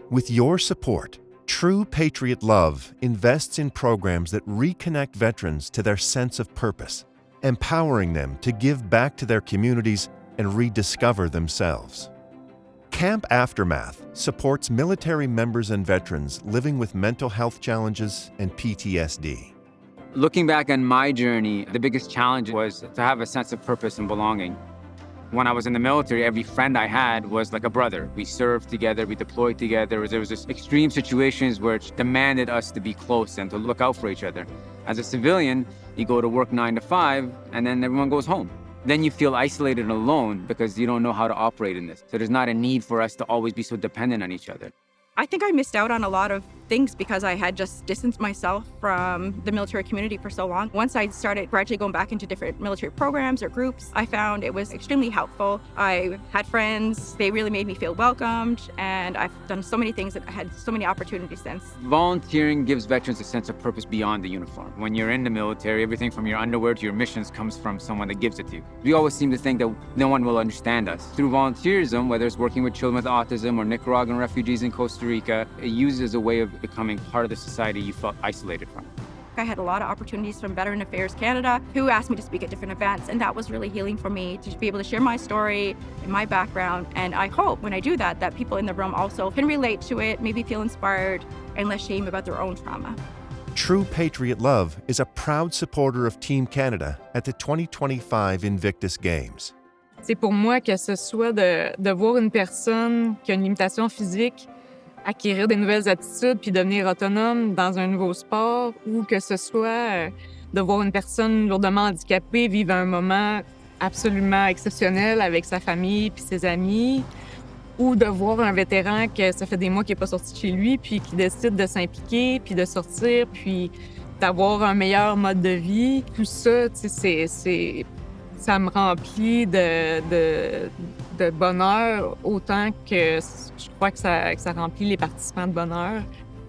With your support, True Patriot Love invests in programs that reconnect veterans to their sense of purpose, empowering them to give back to their communities and rediscover themselves. Camp Aftermath supports military members and veterans living with mental health challenges and PTSD. Looking back on my journey, the biggest challenge was to have a sense of purpose and belonging. When I was in the military, every friend I had was like a brother. We served together, we deployed together. There was just extreme situations where it demanded us to be close and to look out for each other. As a civilian, you go to work 9 to 5, and then everyone goes home. Then you feel isolated and alone because you don't know how to operate in this. So there's not a need for us to always be so dependent on each other. I think I missed out on a lot of things because I had just distanced myself from the military community for so long. Once I started gradually going back into different military programs or groups, I found it was extremely helpful. I had friends, they really made me feel welcomed, and I've done so many things that I had so many opportunities since. Volunteering gives veterans a sense of purpose beyond the uniform. When you're in the military, everything from your underwear to your missions comes from someone that gives it to you. We always seem to think that no one will understand us. Through volunteerism, whether it's working with children with autism or Nicaraguan refugees in Costa Rica, it uses as a way of becoming part of the society you felt isolated from. I had a lot of opportunities from Veteran Affairs Canada who asked me to speak at different events, and that was really healing for me to be able to share my story and my background. And I hope when I do that, that people in the room also can relate to it, maybe feel inspired and less shame about their own trauma. True Patriot Love is a proud supporter of Team Canada at the 2025 Invictus Games. C'est pour moi que ce soit de voir une personne qui a une limitation physique acquérir des nouvelles aptitudes puis devenir autonome dans un nouveau sport, ou que ce soit de voir une personne lourdement handicapée vivre un moment absolument exceptionnel avec sa famille puis ses amis, ou de voir un vétéran que ça fait des mois qu'il n'est pas sorti de chez lui puis qui décide de s'impliquer puis de sortir puis d'avoir un meilleur mode de vie. Tout ça, tu sais, ça me remplit de bonheur autant que je crois que ça remplit les participants de bonheur.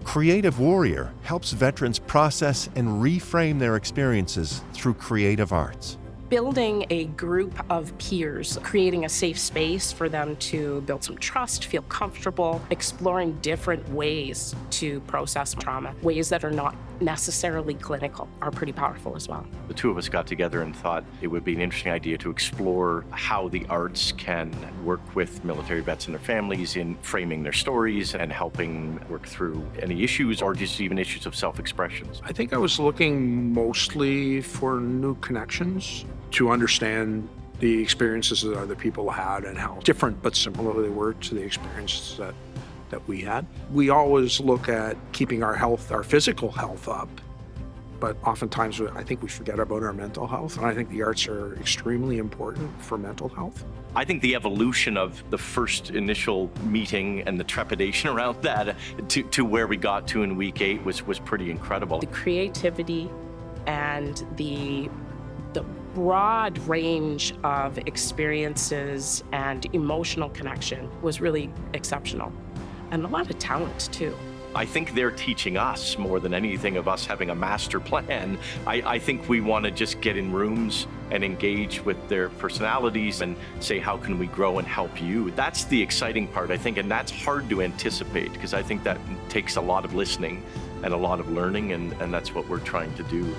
Creative Warrior helps veterans process and reframe their experiences through creative arts. Building a group of peers, creating a safe space for them to build some trust, feel comfortable, exploring different ways to process trauma, ways that are not necessarily clinical, are pretty powerful as well. The two of us got together and thought it would be an interesting idea to explore how the arts can work with military vets and their families in framing their stories and helping work through any issues or just even issues of self-expression. I think I was looking mostly for new connections to understand the experiences that other people had and how different but similar they were to the experiences that we had. We always look at keeping our health, our physical health up, but oftentimes I think we forget about our mental health, and I think the arts are extremely important for mental health. I think the evolution of the first initial meeting and the trepidation around that to where we got to in week 8 was pretty incredible. The creativity and the broad range of experiences and emotional connection was really exceptional, and a lot of talent too. I think they're teaching us more than anything of us having a master plan. I think we want to just get in rooms and engage with their personalities and say, how can we grow and help you? That's the exciting part, I think, and that's hard to anticipate because I think that takes a lot of listening and a lot of learning, and that's what we're trying to do.